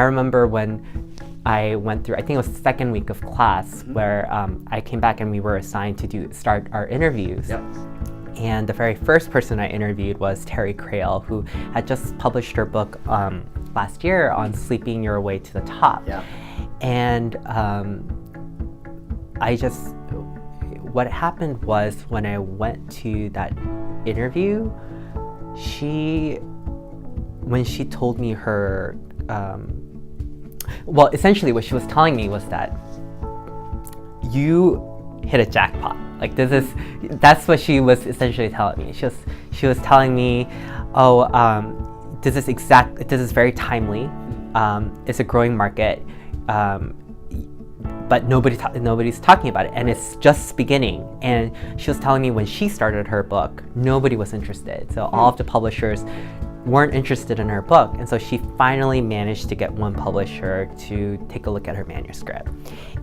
I remember when I went through, I think it was the second week of class, where I came back and we were assigned to start our interviews. Yep. And the very first person I interviewed was Terry Crail, who had just published her book last year on sleeping your way to the top. Yeah. And what happened was when I went to that interview, when she told me her, well, essentially what she was telling me was that you hit a jackpot. Like that's what she was essentially telling me. She was telling me, this is very timely. It's a growing market, but nobody's talking about it, and it's just beginning. And she was telling me when she started her book, nobody was interested. So all of the publishers weren't interested in her book, and so she finally managed to get one publisher to take a look at her manuscript.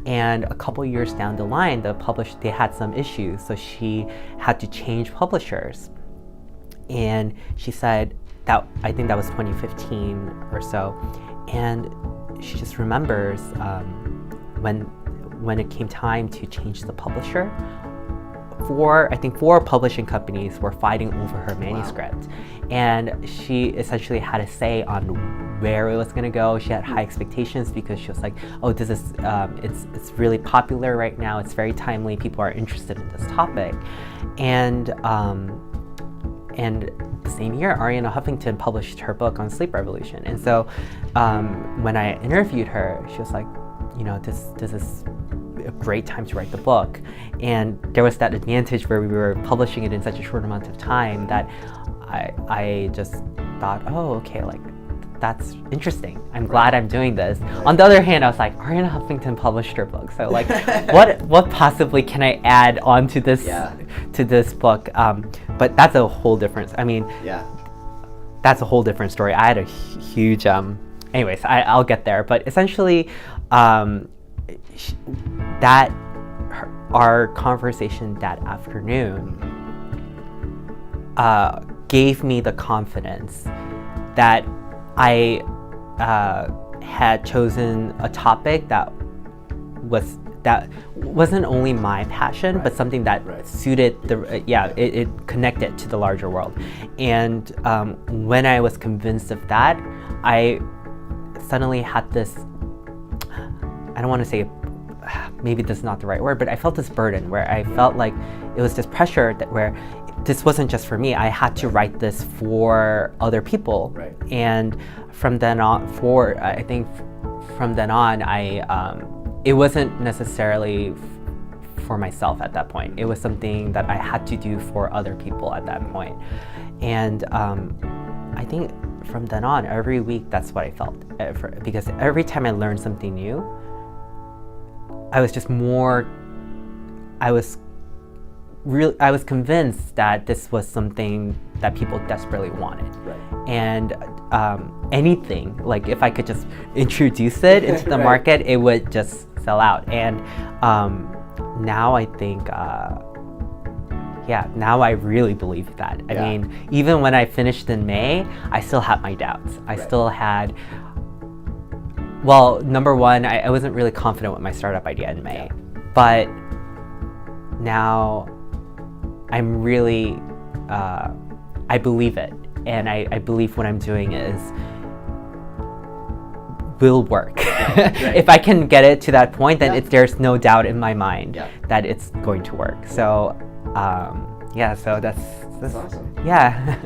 And a couple years down the line, they had some issues, so she had to change publishers. And she said that, I think that was 2015 or so, and she just remembers when it came time to change the publisher, four publishing companies were fighting over her manuscript. Wow. And she essentially had a say on where it was going to go. She had high expectations because she was like, oh, this is it's really popular right now, it's very timely, people are interested in this topic. And the same year, Arianna Huffington published her book on sleep revolution. And so when I interviewed her, she was like, this is a great time to write the book. And there was that advantage where we were publishing it in such a short amount of time that I just thought, oh, okay, like that's interesting. I'm glad I'm doing this. On the other hand, I was like, Arianna Huffington published her book, so like, what possibly can I add on to this to this book? But that's a whole different. I mean, that's a whole different story. I had a huge. Anyways, I'll get there. But essentially, our conversation that afternoon gave me the confidence that I had chosen a topic that wasn't only my passion, but something that suited it connected to the larger world. And when I was convinced of that, I suddenly had this, I don't want to say, maybe this is not the right word, but I felt this burden where I felt like it was this pressure where this wasn't just for me. I had to write this for other people. Right. And from then on, it wasn't necessarily for myself at that point. It was something that I had to do for other people at that point. And I think from then on, every week, that's what I felt. Because every time I learned something new, I was convinced that this was something that people desperately wanted. Right. And anything, like if I could just introduce it into the market, it would just sell out. And now I think, now I really believe that. I mean, even when I finished in May, I still had my doubts. I still had, well, number one, I wasn't really confident with my startup idea in May. But now I'm really, I believe it. And I believe what I'm doing will work. If I can get it to that point, then there's no doubt in my mind that it's going to work. So, so that's awesome. Yeah.